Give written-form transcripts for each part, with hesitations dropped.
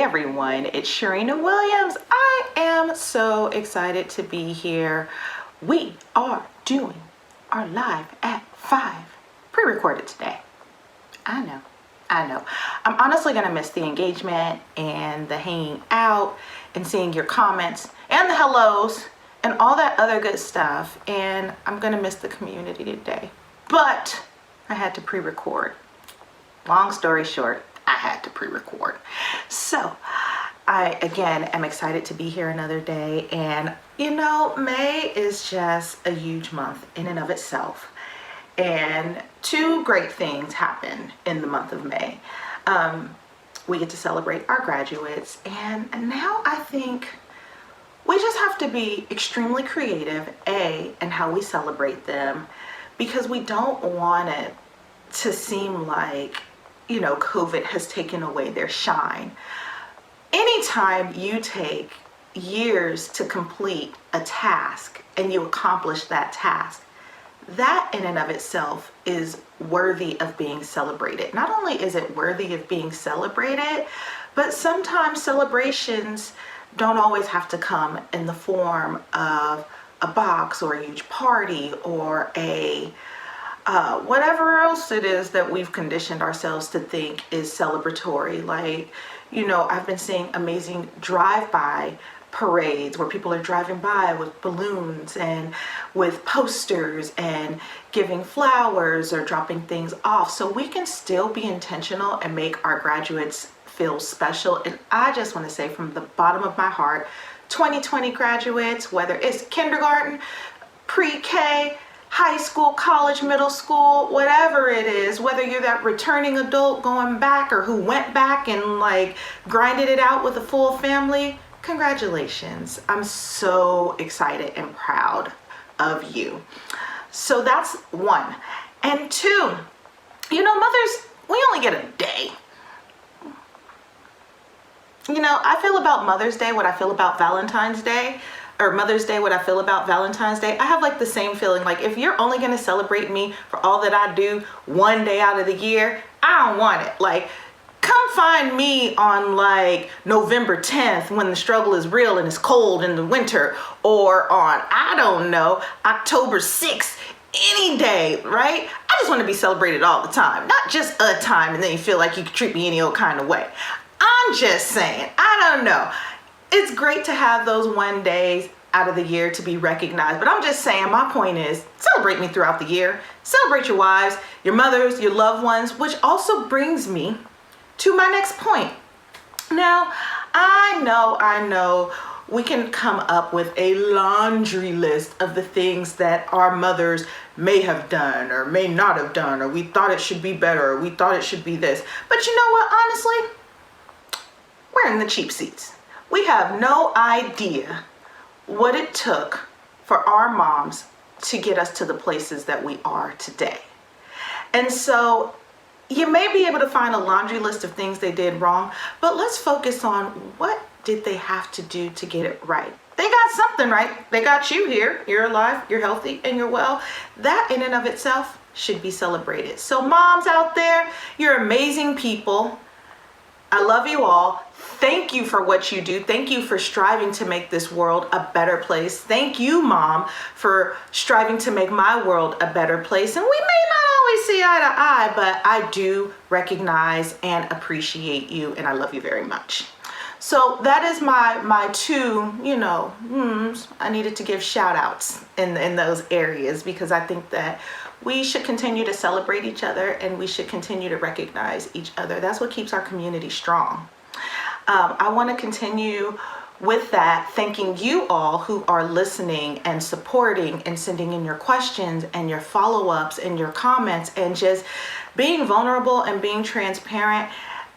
everyone, it's Cherina Williams. I am so excited to be here. We are doing our live at 5, pre-recorded today. I know. I'm honestly gonna miss the engagement and the hanging out and seeing your comments and the hellos and all that other good stuff. And I'm gonna miss the community today. But I had to pre-record. Long story short, I had to pre-record. So I, again, am excited to be here another day. And you know, May is just a huge month in and of itself. And 2 great things happen in the month of May. We get to celebrate our graduates. And now I think we just have to be extremely creative, in how we celebrate them, because we don't want it to seem like, you know, COVID has taken away their shine. Anytime you take years to complete a task and you accomplish that task, that in and of itself is worthy of being celebrated. Not only is it worthy of being celebrated, but sometimes celebrations don't always have to come in the form of a box or a huge party or a whatever else it is that we've conditioned ourselves to think is celebratory. Like, you know, I've been seeing amazing drive-by parades where people are driving by with balloons and with posters and giving flowers or dropping things off. So we can still be intentional and make our graduates feel special. And I just want to say from the bottom of my heart, 2020 graduates, whether it's kindergarten, pre-K, high school, college, middle school, whatever it is, whether you're that returning adult going back or who went back and like grinded it out with a full family, congratulations. I'm so excited and proud of you. So that's 1. And 2, you know, mothers, we only get a day. You know, I feel about Mother's Day what I feel about Valentine's Day, or Mother's Day what I feel about Valentine's Day. I have like the same feeling. Like, if you're only going to celebrate me for all that I do 1 day out of the year, I don't want it. Like, come find me on like November 10th when the struggle is real and it's cold in the winter, or on, I don't know, October 6th, any day, right? I just want to be celebrated all the time, not just a time and then you feel like you can treat me any old kind of way. I'm just saying, I don't know. It's great to have those 1 days out of the year to be recognized, but I'm just saying, my point is, celebrate me throughout the year. Celebrate your wives, your mothers, your loved ones, which also brings me to my next point. Now, I know we can come up with a laundry list of the things that our mothers may have done or may not have done, or we thought it should be better, or we thought it should be this. But you know what, honestly, we're in the cheap seats. We have no idea what it took for our moms to get us to the places that we are today. And so you may be able to find a laundry list of things they did wrong, but let's focus on what did they have to do to get it right. They got something right. They got you here. You're alive, you're healthy, and you're well. That in and of itself should be celebrated. So moms out there, you're amazing people. I love you all. Thank you for what you do. Thank you for striving to make this world a better place. Thank you, Mom, for striving to make my world a better place. And we may not always see eye to eye, but I do recognize and appreciate you, and I love you very much. So that is my 2, you know, I needed to give shout outs in those areas, because I think that we should continue to celebrate each other and we should continue to recognize each other. That's what keeps our community strong. I want to continue with that, thanking you all who are listening and supporting and sending in your questions and your follow-ups and your comments and just being vulnerable and being transparent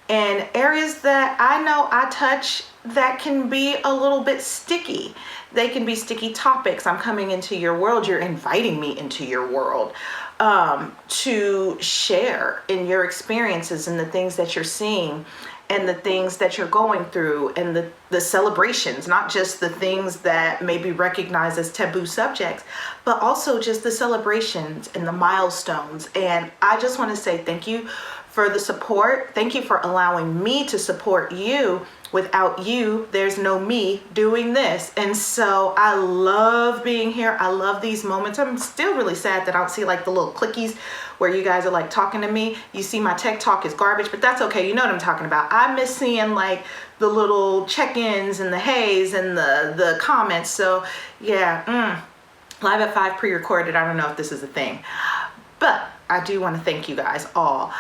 in areas that I know I touch that can be a little bit sticky. They can be sticky topics. I'm coming into your world. You're inviting me into your world to share in your experiences and the things that you're seeing and the things that you're going through and the celebrations, not just the things that may be recognized as taboo subjects, but also just the celebrations and the milestones. And I just want to say thank you for the support. Thank you for allowing me to support you without you, there's no me doing this. And so I love being here. I love these moments. I'm still really sad that I don't see like the little clickies where you guys are like talking to me. You see my tech talk is garbage, but that's okay. You know what I'm talking about. I miss seeing like the little check-ins and the heys and the comments. So yeah, Live at 5 pre-recorded. I don't know if this is a thing, but I do want to thank you guys all.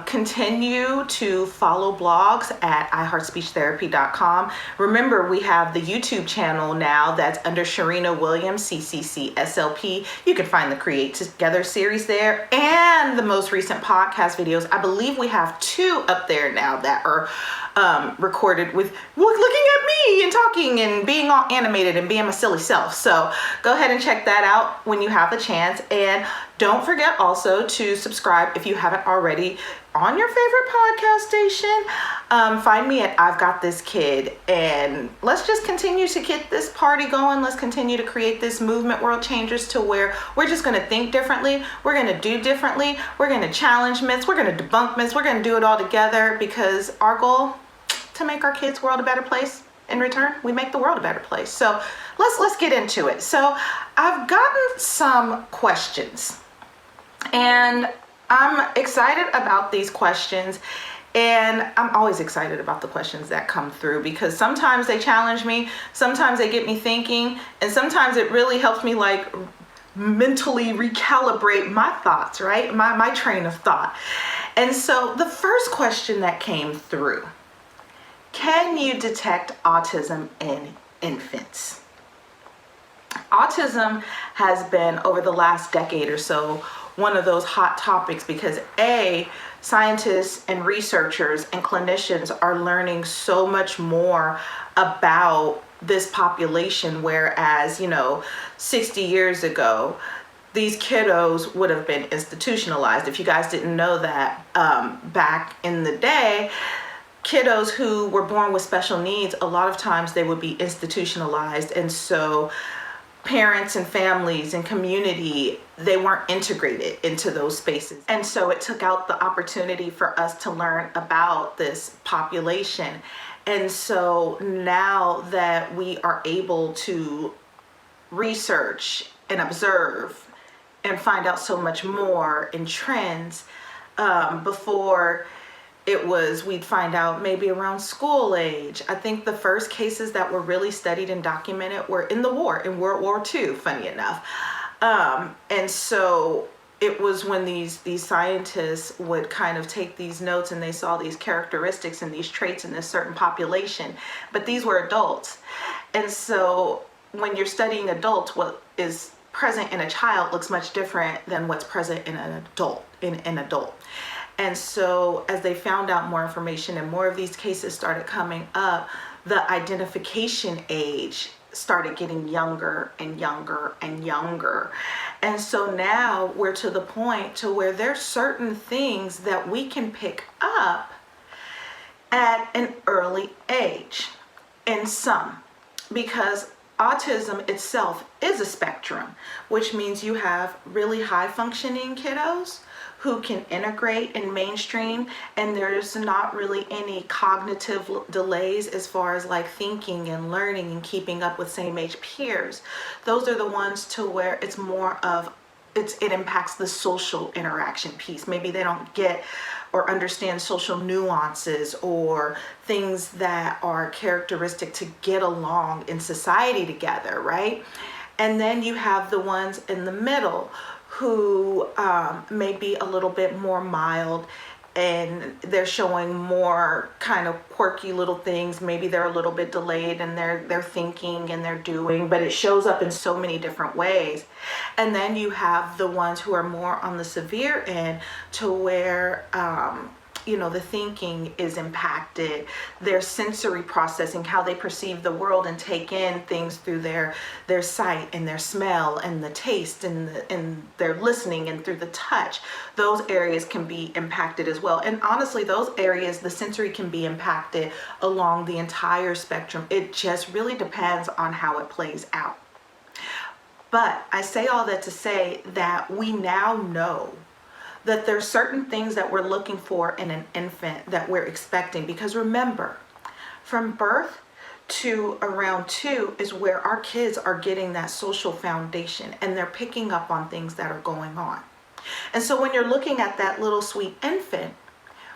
Continue to follow blogs at iheartspeechtherapy.com. Remember, we have the YouTube channel now that's under Cherina Williams, CCC SLP. You can find the Create Together series there and the most recent podcast videos. I believe we have 2 up there now that are recorded with looking at me and talking and being all animated and being my silly self. So go ahead and check that out when you have the chance. And don't forget also to subscribe if you haven't already on your favorite podcast station. Find me at I've Got This Kid, and let's just continue to get this party going. Let's continue to create this movement, World Changers, to where we're just going to think differently. We're going to do differently. We're going to challenge myths. We're going to debunk myths. We're going to do it all together, because our goal to make our kids' world a better place. In return, we make the world a better place. So let's get into it. So I've gotten some questions, and I'm excited about these questions, and I'm always excited about the questions that come through, because sometimes they challenge me, sometimes they get me thinking, and sometimes it really helps me like mentally recalibrate my thoughts, right? My train of thought. And so the first question that came through: can you detect autism in infants? Autism has been, over the last decade or so, one of those hot topics, because scientists and researchers and clinicians are learning so much more about this population, whereas, 60 years ago, these kiddos would have been institutionalized. If you guys didn't know that, back in the day, kiddos who were born with special needs, a lot of times they would be institutionalized. And so parents and families and community, they weren't integrated into those spaces. And so it took out the opportunity for us to learn about this population. And so now that we are able to research and observe and find out so much more in trends, before we'd find out maybe around school age. I think the first cases that were really studied and documented were in World War II, funny enough. And so it was when these scientists would kind of take these notes, and they saw these characteristics and these traits in this certain population, but these were adults. And so when you're studying adults, what is present in a child looks much different than what's present in an adult. And so as they found out more information and more of these cases started coming up, the identification age started getting younger and younger and younger. And so now we're to the point to where there's certain things that we can pick up at an early age in some, because autism itself is a spectrum, which means you have really high functioning kiddos who can integrate and mainstream, and there's not really any cognitive delays as far as like thinking and learning and keeping up with same age peers. Those are the ones to where it's more of it impacts the social interaction piece. Maybe they don't get or understand social nuances or things that are characteristic to get along in society together, right? And then you have the ones in the middle who may be a little bit more mild, and they're showing more kind of quirky little things. Maybe they're a little bit delayed in their thinking and their doing, but it shows up in so many different ways. And then you have the ones who are more on the severe end, to where the thinking is impacted, their sensory processing, how they perceive the world and take in things through their sight and their smell and the taste and their listening and through the touch. Those areas can be impacted as well. And honestly, those areas, the sensory can be impacted along the entire spectrum. It just really depends on how it plays out. But I say all that to say that we now know that there's certain things that we're looking for in an infant that we're expecting. Because remember, from birth to around 2 is where our kids are getting that social foundation and they're picking up on things that are going on. And so when you're looking at that little sweet infant,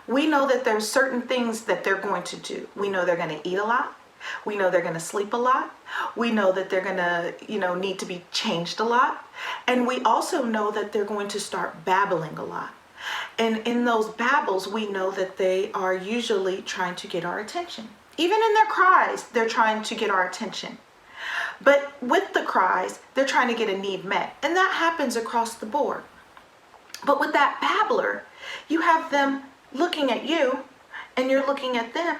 we know that there's certain things that they're going to do. We know they're going to eat a lot. We know they're going to sleep a lot. We know that they're going to, need to be changed a lot. And we also know that they're going to start babbling a lot. And in those babbles, we know that they are usually trying to get our attention. Even in their cries, they're trying to get our attention. But with the cries, they're trying to get a need met. And that happens across the board. But with that babbler, you have them looking at you and you're looking at them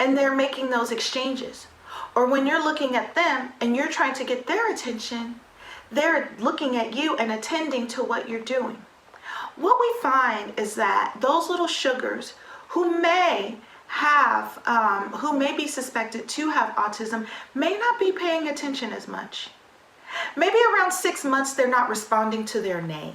and they're making those exchanges. Or when you're looking at them and you're trying to get their attention, they're looking at you and attending to what you're doing. What we find is that those little sugars who may be suspected to have autism may not be paying attention as much. Maybe around 6 months, they're not responding to their name.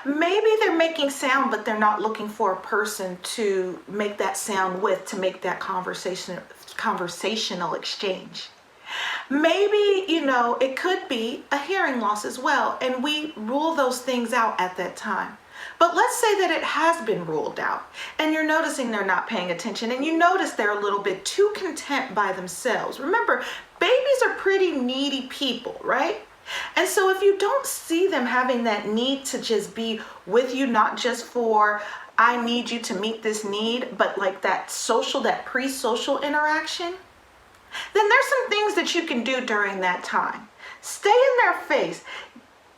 Maybe they're making sound, but they're not looking for a person to make that sound with, to make that conversational exchange. Maybe, it could be a hearing loss as well, and we rule those things out at that time. But let's say that it has been ruled out, and you're noticing they're not paying attention, and you notice they're a little bit too content by themselves. Remember, babies are pretty needy people, right? And so if you don't see them having that need to just be with you, not just for, I need you to meet this need, but like that pre-social interaction, then there's some things that you can do during that time. Stay in their face.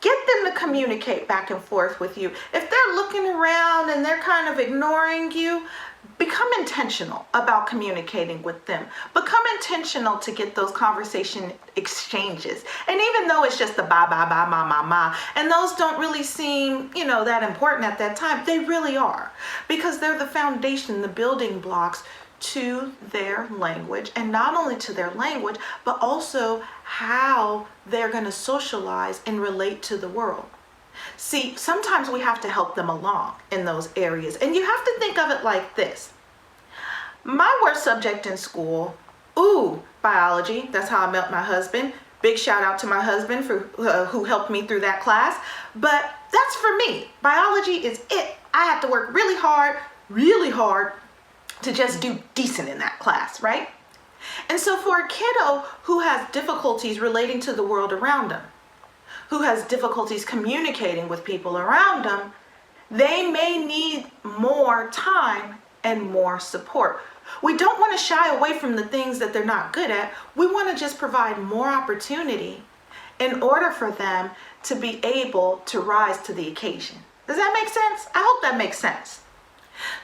Get them to communicate back and forth with you. If they're looking around and they're kind of ignoring you, become intentional about communicating with them. Become intentional to get those conversation exchanges. And even though it's just the bye, bye, bye, ma, and those don't really seem, that important at that time, they really are. Because they're the foundation, the building blocks to their language, and not only to their language, but also how they're going to socialize and relate to the world. See, sometimes we have to help them along in those areas, and you have to think of it like this. My worst subject in school, biology. That's how I met my husband. Big shout out to my husband for who helped me through that class. But that's for me. Biology is it. I had to work really hard to just do decent in that class, right? And so for a kiddo who has difficulties relating to the world around them, who has difficulties communicating with people around them, they may need more time and more support. We don't want to shy away from the things that they're not good at. We want to just provide more opportunity in order for them to be able to rise to the occasion. Does that make sense? I hope that makes sense.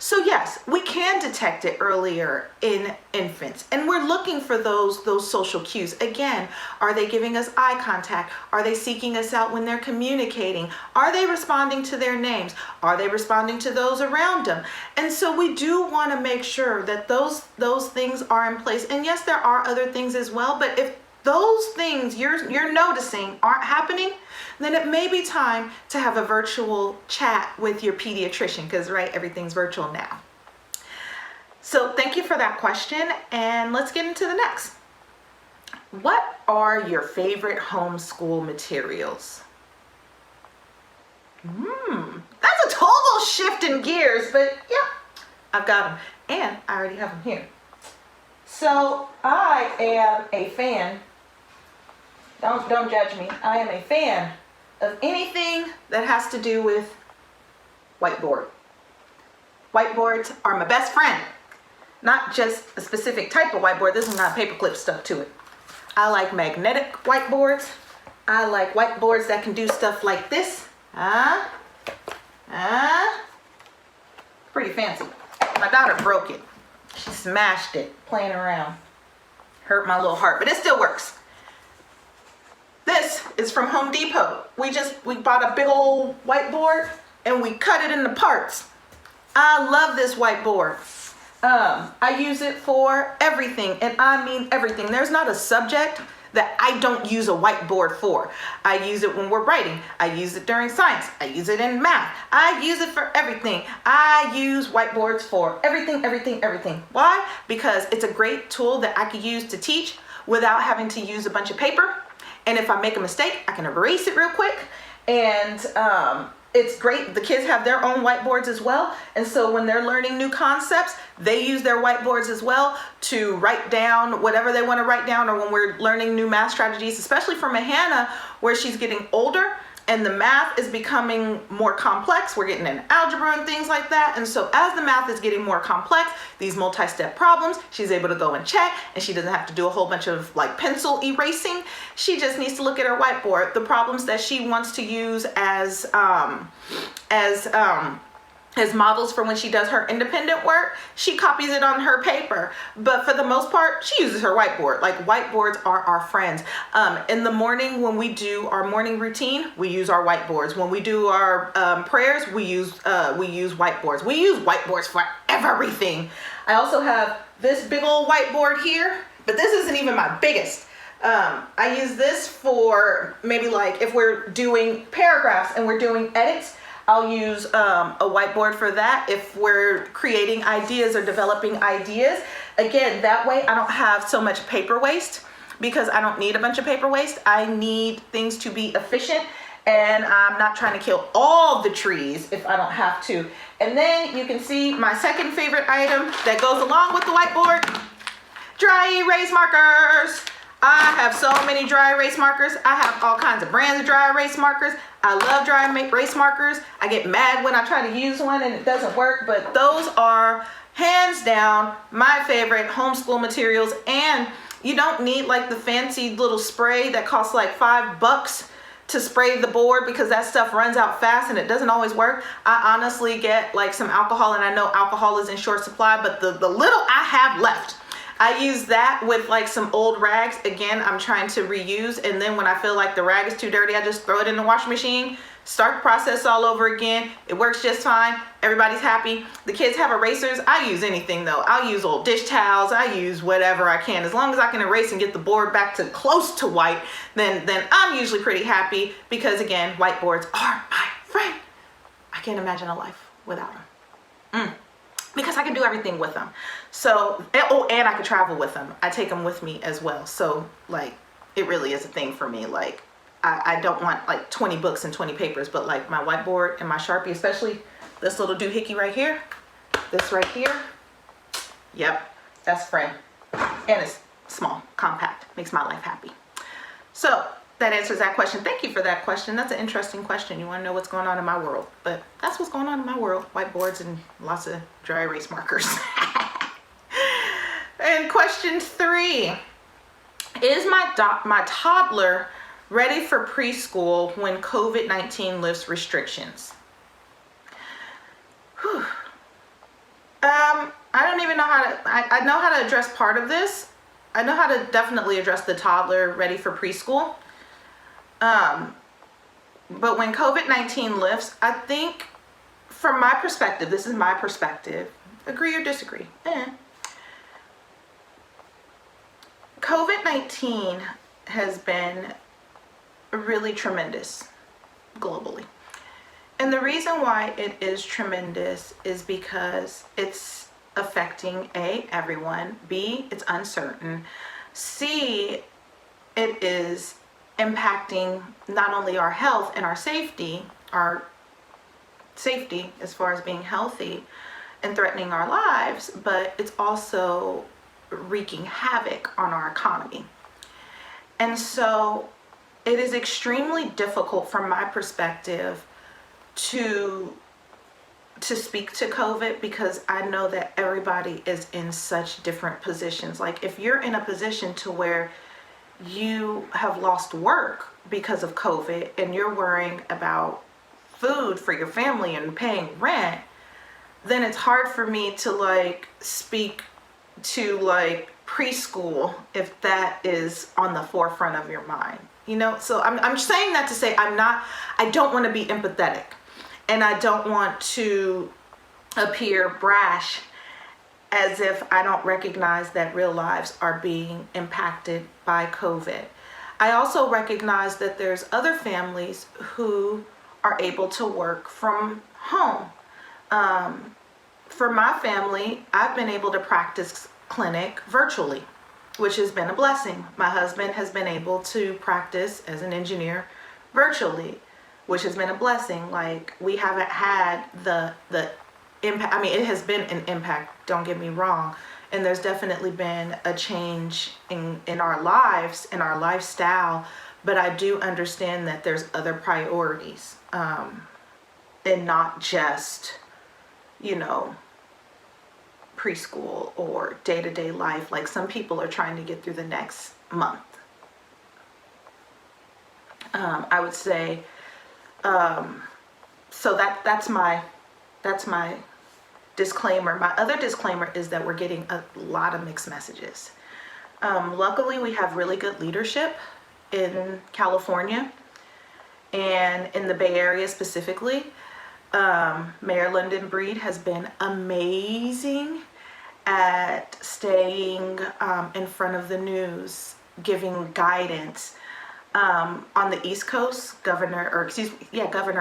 So yes, we can detect it earlier in infants, and we're looking for those social cues. Again, are they giving us eye contact? Are they seeking us out when they're communicating? Are they responding to their names? Are they responding to those around them? And so we do want to make sure that those things are in place. And yes, there are other things as well, but if those things you're noticing aren't happening, then it may be time to have a virtual chat with your pediatrician, because everything's virtual now. So thank you for that question, and let's get into the next. What are your favorite homeschool materials? That's a total shift in gears, but yeah, I've got them, and I already have them here. So I am a fan. Don't judge me. I am a fan of anything that has to do with whiteboard. Whiteboards are my best friend. Not just a specific type of whiteboard. This is not paperclip stuff to it. I like magnetic whiteboards. I like whiteboards that can do stuff like this. Pretty fancy. My daughter broke it. She smashed it playing around. Hurt my little heart, but it still works. This is from Home Depot. We bought a big old whiteboard and we cut it into parts. I love this whiteboard. I use it for everything, and I mean everything. There's not a subject that I don't use a whiteboard for. I use it when we're writing. I use it during science. I use it in math. I use it for everything. I use whiteboards for everything, everything, everything. Why? Because it's a great tool that I could use to teach without having to use a bunch of paper. And if I make a mistake, I can erase it real quick. And it's great. The kids have their own whiteboards as well. And so when they're learning new concepts, they use their whiteboards as well to write down whatever they want to write down. Or when we're learning new math strategies, especially for Mahana, where she's getting older and the math is becoming more complex. We're getting into algebra and things like that. And so as the math is getting more complex, these multi-step problems, she's able to go and check, and she doesn't have to do a whole bunch of like pencil erasing. She just needs to look at her whiteboard. The problems that she wants to use as models for when she does her independent work, she copies it on her paper. But for the most part, she uses her whiteboard. Like, whiteboards are our friends. In the morning when we do our morning routine, we use our whiteboards. When we do our prayers, we use whiteboards. We use whiteboards for everything. I also have this big old whiteboard here, but this isn't even my biggest. I use this for maybe like if we're doing paragraphs and we're doing edits, I'll use a whiteboard for that. If we're creating ideas or developing ideas, again, that way I don't have so much paper waste, because I don't need a bunch of paper waste. I need things to be efficient, and I'm not trying to kill all the trees if I don't have to. And then you can see my second favorite item that goes along with the whiteboard: dry erase markers. I have so many dry erase markers. I have all kinds of brands of dry erase markers. I love dry erase markers. I get mad when I try to use one and it doesn't work, but those are hands down my favorite homeschool materials. And you don't need like the fancy little spray that costs like $5 to spray the board, because that stuff runs out fast and it doesn't always work. I honestly get like some alcohol, and I know alcohol is in short supply, but the little I have left, I use that with like some old rags. Again, I'm trying to reuse, and then when I feel like the rag is too dirty, I just throw it in the washing machine, start the process all over again. It works just fine. Everybody's happy. The kids have erasers. I use anything though. I'll use old dish towels. I use whatever I can. As long as I can erase and get the board back to close to white, then I'm usually pretty happy, because again, whiteboards are my friend. I can't imagine a life without them. Because I can do everything with them. So, and I could travel with them. I take them with me as well. So like, it really is a thing for me. Like, I don't want like 20 books and 20 papers, but like my whiteboard and my Sharpie, especially this little doohickey right here, this right here. Yep, that's friend. And it's small, compact, makes my life happy. So that answers that question. Thank you for that question. That's an interesting question. You want to know what's going on in my world, but that's what's going on in my world: whiteboards and lots of dry erase markers. And question 3, is my toddler ready for preschool when COVID-19 lifts restrictions? Whew. I don't even know how to, I know how to address part of this. I know how to definitely address the toddler ready for preschool. But when COVID-19 lifts, I think from my perspective, this is my perspective, agree or disagree, COVID-19 has been really tremendous globally. And the reason why it is tremendous is because it's affecting A, everyone; B, it's uncertain; C, it is impacting not only our health and our safety as far as being healthy and threatening our lives, but it's also wreaking havoc on our economy. And so it is extremely difficult from my perspective to speak to COVID, because I know that everybody is in such different positions. Like, if you're in a position to where you have lost work because of COVID and you're worrying about food for your family and paying rent, then it's hard for me to like speak to like preschool if that is on the forefront of your mind, you know? So I'm saying that to say I don't want to be empathetic, and I don't want to appear brash as if I don't recognize that real lives are being impacted by COVID. I also recognize that there's other families who are able to work from home. For my family, I've been able to practice clinic virtually, which has been a blessing. My husband has been able to practice as an engineer virtually, which has been a blessing. Like, we haven't had the impact. I mean, it has been an impact, don't get me wrong. And there's definitely been a change in our lives, in our lifestyle. But I do understand that there's other priorities, and not just, preschool or day-to-day life. Like, some people are trying to get through the next month. I would say, so that's my disclaimer. My other disclaimer is that we're getting a lot of mixed messages. Luckily, we have really good leadership in California and in the Bay Area specifically. Mayor London Breed has been amazing at staying in front of the news, giving guidance. On the East Coast, Governor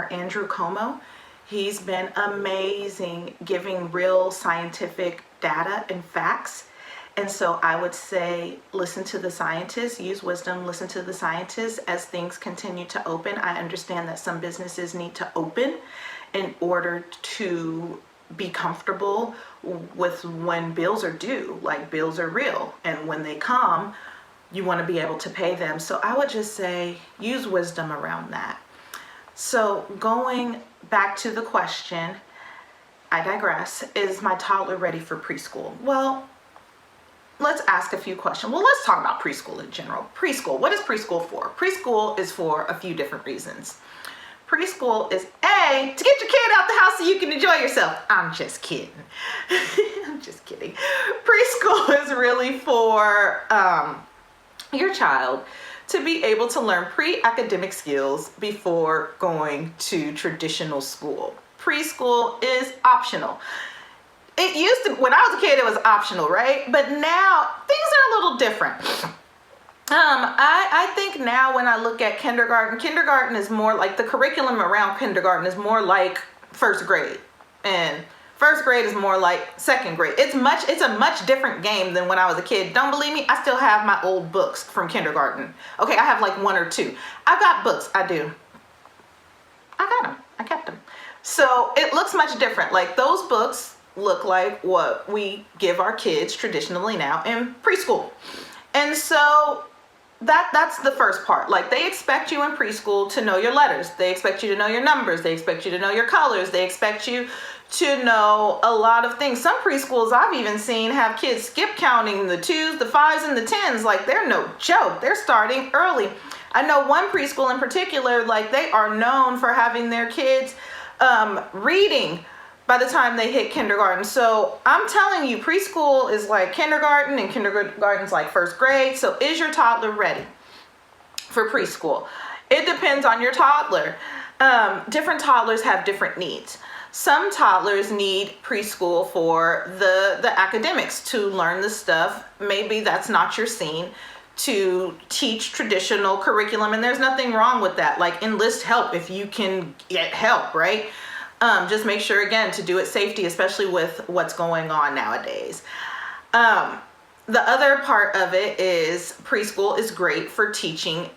Andrew Cuomo, he's been amazing giving real scientific data and facts. And so I would say, listen to the scientists, use wisdom, listen to the scientists as things continue to open. I understand that some businesses need to open in order to be comfortable with when bills are due. Like, bills are real, and when they come, you want to be able to pay them. So I would just say, use wisdom around that. So going back to the question, I digress, is my toddler ready for preschool? Well, let's ask a few questions. Well, let's talk about preschool in general. Preschool, what is preschool for? Preschool is for a few different reasons. Preschool is A, to get your kid out the house so you can enjoy yourself. I'm just kidding. I'm just kidding. Preschool is really for your child to be able to learn pre-academic skills before going to traditional school. Preschool is optional. It used to, when I was a kid, it was optional, right? But now things are a little different. I think now when I look at kindergarten is more like, the curriculum around kindergarten is more like first grade, and first grade is more like second grade. It's a much different game than when I was a kid. Don't believe me? I still have my old books from kindergarten. Okay, I have like one or two. I've got books, I do. I got them, I kept them. So it looks much different. Like, those books look like what we give our kids traditionally now in preschool. And so that's the first part. Like, they expect you in preschool to know your letters. They expect you to know your numbers. They expect you to know your colors. They expect you to know a lot of things. Some preschools I've even seen have kids skip counting the 2s, the 5s, and the 10s. Like, they're no joke. They're starting early. I know one preschool in particular, like, they are known for having their kids reading by the time they hit kindergarten. So I'm telling you, preschool is like kindergarten, and kindergarten's like first grade. So is your toddler ready for preschool? It depends on your toddler. Different toddlers have different needs. Some toddlers need preschool for the academics, to learn the stuff. Maybe that's not your scene, to teach traditional curriculum, and there's nothing wrong with that. Like, enlist help if you can get help, right? Just make sure, again, to do it safety, especially with what's going on nowadays. The other part of it is preschool is great for teaching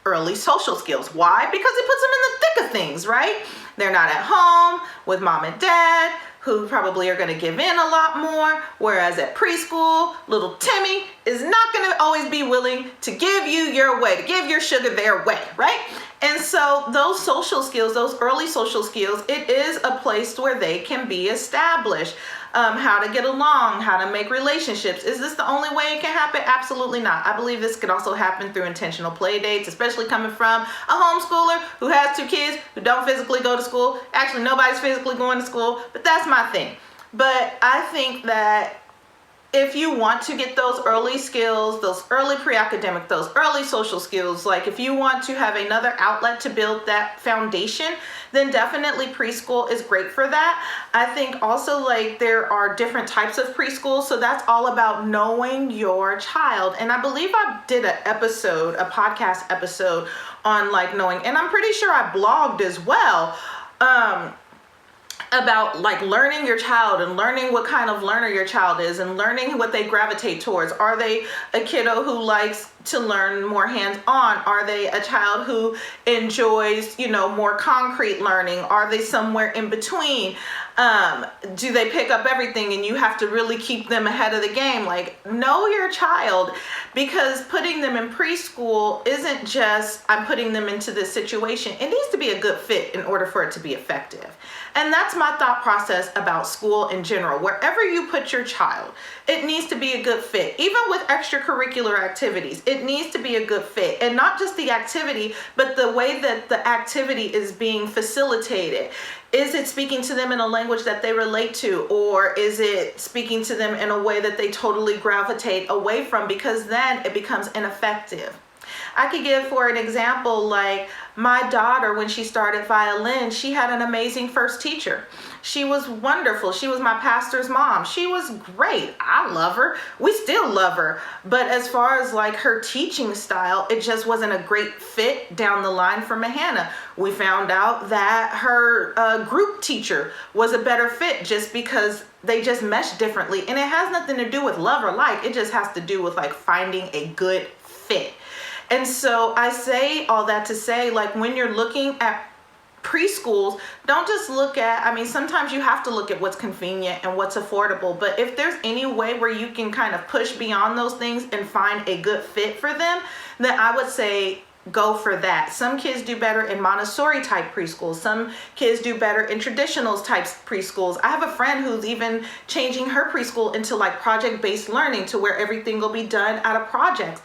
early social skills. Why? Because it puts them in the thick of things, right? They're not at home with mom and dad, who probably are going to give in a lot more. Whereas at preschool, little Timmy is not going to always be willing to give you your way, to give your sugar their way, right? And so those social skills, those early social skills, it is a place where they can be established. How to get along, how to make relationships. Is this the only way it can happen? Absolutely not. I believe this could also happen through intentional play dates, especially coming from a homeschooler who has 2 kids who don't physically go to school. Actually, nobody's physically going to school, but that's my thing. But I think that if you want to get those early skills, those early pre-academic, those early social skills, like if you want to have another outlet to build that foundation, then definitely preschool is great for that. I think also like there are different types of preschool, so that's all about knowing your child. And I believe I did a podcast episode on like knowing, and I'm pretty sure I blogged as well, about like learning your child and learning what kind of learner your child is and learning what they gravitate towards. Are they a kiddo who likes to learn more hands-on? Are they a child who enjoys, more concrete learning? Are they somewhere in between? Do they pick up everything and you have to really keep them ahead of the game? Like, know your child, because putting them in preschool isn't just, I'm putting them into this situation. It needs to be a good fit in order for it to be effective. And that's my thought process about school in general. Wherever you put your child, it needs to be a good fit. Even with extracurricular activities, it needs to be a good fit. And not just the activity, but the way that the activity is being facilitated. Is it speaking to them in a language that they relate to? Or is it speaking to them in a way that they totally gravitate away from? Because then it becomes ineffective. I could give for an example, like my daughter, when she started violin, she had an amazing first teacher. She was wonderful. She was my pastor's mom. She was great. I love her. We still love her. But as far as like her teaching style, it just wasn't a great fit down the line for Mahana. We found out that her group teacher was a better fit just because they just mesh differently. And it has nothing to do with love or like. It just has to do with like finding a good fit. And so I say all that to say, like, when you're looking at preschools, don't just look at, sometimes you have to look at what's convenient and what's affordable, but if there's any way where you can kind of push beyond those things and find a good fit for them, then I would say go for that. Some kids do better in Montessori type preschools. Some kids do better in traditional types preschools. I have a friend who's even changing her preschool into like project-based learning, to where everything will be done out of projects.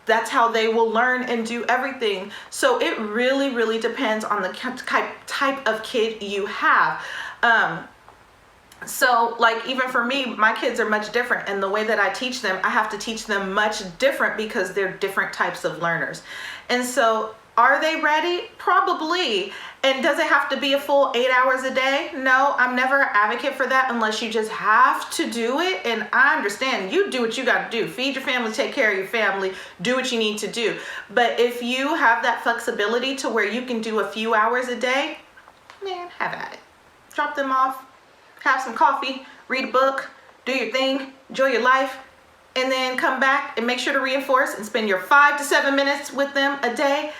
That's how they will learn and do everything. So it really, really depends on the type of kid you have. So like even for me, my kids are much different, and the way that I teach them, I have to teach them much different because they're different types of learners. And so are they ready? Probably. And does it have to be a full 8 hours a day? No, I'm never an advocate for that unless you just have to do it. And I understand, you do what you got to do. Feed your family, take care of your family, do what you need to do. But if you have that flexibility to where you can do a few hours a day, man, have at it. Drop them off, have some coffee, read a book, do your thing, enjoy your life, and then come back and make sure to reinforce and spend your 5 to 7 minutes with them a day.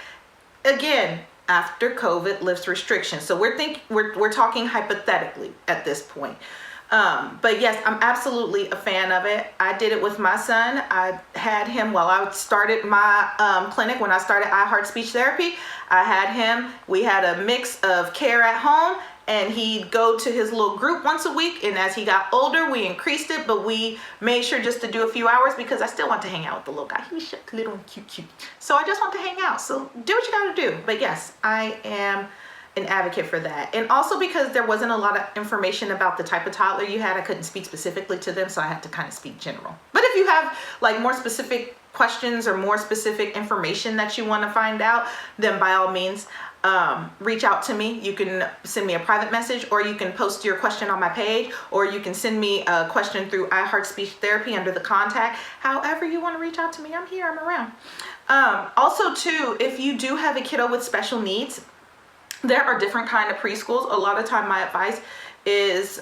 Again, after COVID lifts restrictions. So we're talking hypothetically at this point. But yes, I'm absolutely a fan of it. I did it with my son. I had him while I started my clinic. When I started iHeart Speech Therapy, I had him. We had a mix of care at home, and he'd go to his little group once a week. And as he got older, we increased it, but we made sure just to do a few hours because I still want to hang out with the little guy. He's little and cute. So I just want to hang out. So do what you got to do. But yes, I am an advocate for that. And also because there wasn't a lot of information about the type of toddler you had, I couldn't speak specifically to them, so I had to kind of speak general. But if you have like more specific questions or more specific information that you want to find out, then by all means, reach out to me. You can send me a private message, or you can post your question on my page, or you can send me a question through iHeart Speech Therapy under the contact. However you want to reach out to me, I'm here, I'm around. Also too, if you do have a kiddo with special needs, there are different kind of preschools. A lot of time my advice is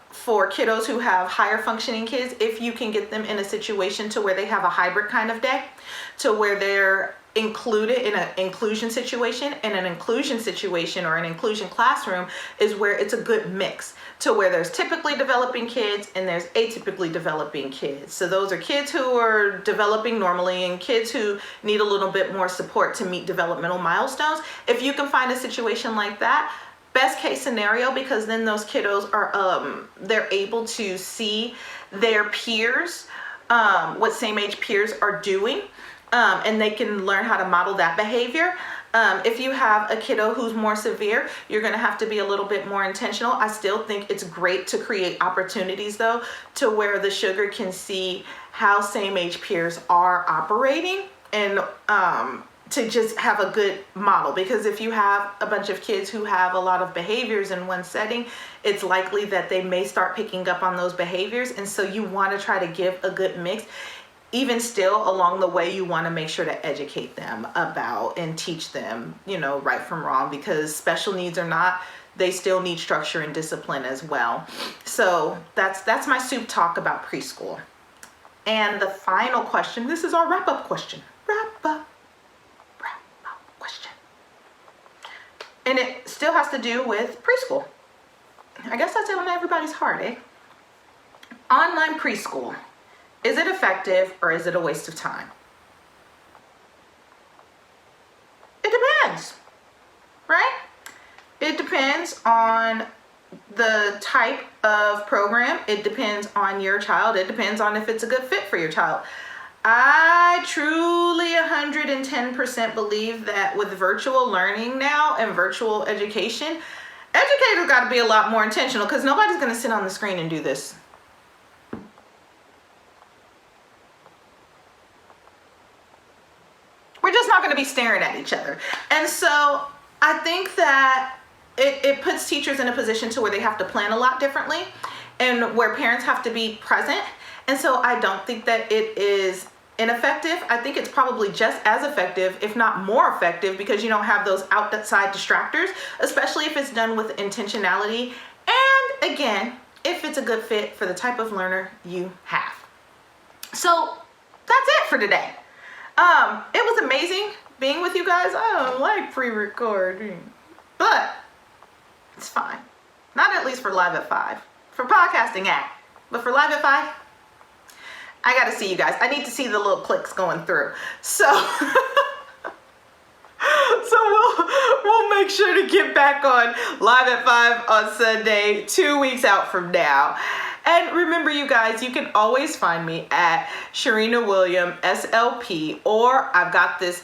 for kiddos who have higher functioning kids, if you can get them in a situation to where they have a hybrid kind of day, to where they're included in an inclusion situation. And an inclusion situation or an inclusion classroom is where it's a good mix, to where there's typically developing kids and there's atypically developing kids. So those are kids who are developing normally and kids who need a little bit more support to meet developmental milestones. If you can find a situation like that, best case scenario, because then those kiddos are they're able to see their peers, what same age peers are doing. and they can learn how to model that behavior. If you have a kiddo who's more severe, you're going to have to be a little bit more intentional. I still think it's great to create opportunities, though, to where the sugar can see how same age peers are operating, and to just have a good model. Because if you have a bunch of kids who have a lot of behaviors in one setting, it's likely that they may start picking up on those behaviors. And so you want to try to give a good mix. Even still, along the way, you want to make sure to educate them about and teach them, right from wrong, because special needs or not, they still need structure and discipline as well. So that's my soup talk about preschool. And the final question, this is our wrap-up question. Wrap-up question. And it still has to do with preschool. I guess that's on everybody's heart, eh? Online preschool. Is it effective or is it a waste of time? It depends, right? It depends on the type of program. It depends on your child. It depends on if it's a good fit for your child. I truly 110% believe that with virtual learning now and virtual education, educators got to be a lot more intentional, because nobody's going to sit on the screen and do this. We're just not going to be staring at each other. And so I think that it puts teachers in a position to where they have to plan a lot differently, and where parents have to be present. And so I don't think that it is ineffective. I think it's probably just as effective, if not more effective, because you don't have those outside distractors, especially if it's done with intentionality. And again, if it's a good fit for the type of learner you have. So that's it for today. It was amazing being with you guys. I don't like pre-recording, but it's fine. Not at least for Live at 5. For podcasting but for Live at 5, I got to see you guys. I need to see the little clicks going through. So, we'll make sure to get back on Live at 5 on Sunday, 2 weeks out from now. And remember, you guys, you can always find me at Cherina Williams SLP, or I've Got This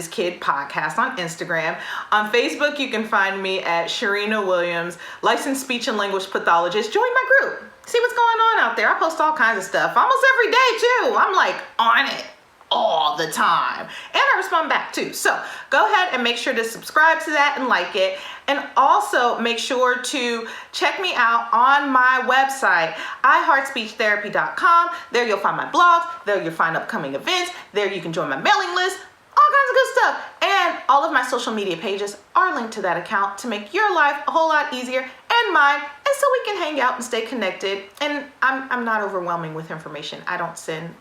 Kid podcast on Instagram. On Facebook, you can find me at Cherina Williams, licensed speech and language pathologist. Join my group. See what's going on out there. I post all kinds of stuff almost every day too. I'm like on it all the time, and I respond back too. So go ahead and make sure to subscribe to that and like it. And also make sure to check me out on my website, iHeartSpeechTherapy.com. There you'll find my blogs. There you'll find upcoming events. There you can join my mailing list. All kinds of good stuff. And all of my social media pages are linked to that account to make your life a whole lot easier, and mine, and so we can hang out and stay connected. And I'm not overwhelming with information. I don't send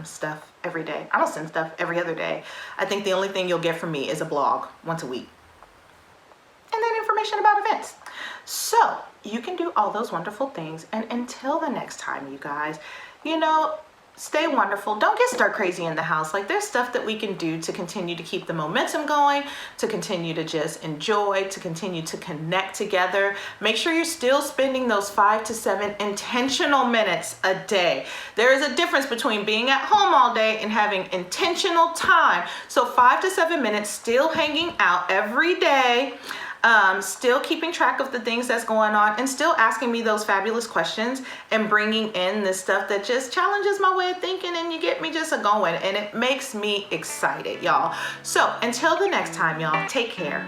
stuff every day. I don't send stuff every other day. I think the only thing you'll get from me is a blog once a week, and then information about events. So you can do all those wonderful things. And until the next time, you guys, stay wonderful. Don't get stir crazy in the house. Like, there's stuff that we can do to continue to keep the momentum going, to continue to just enjoy, to continue to connect together. Make sure you're still spending those 5 to 7 intentional minutes a day. There is a difference between being at home all day and having intentional time. So 5 to 7 minutes, still hanging out every day, still keeping track of the things that's going on, and still asking me those fabulous questions, and bringing in this stuff that just challenges my way of thinking, and you get me just going, and it makes me excited, y'all. So until the next time, y'all, take care.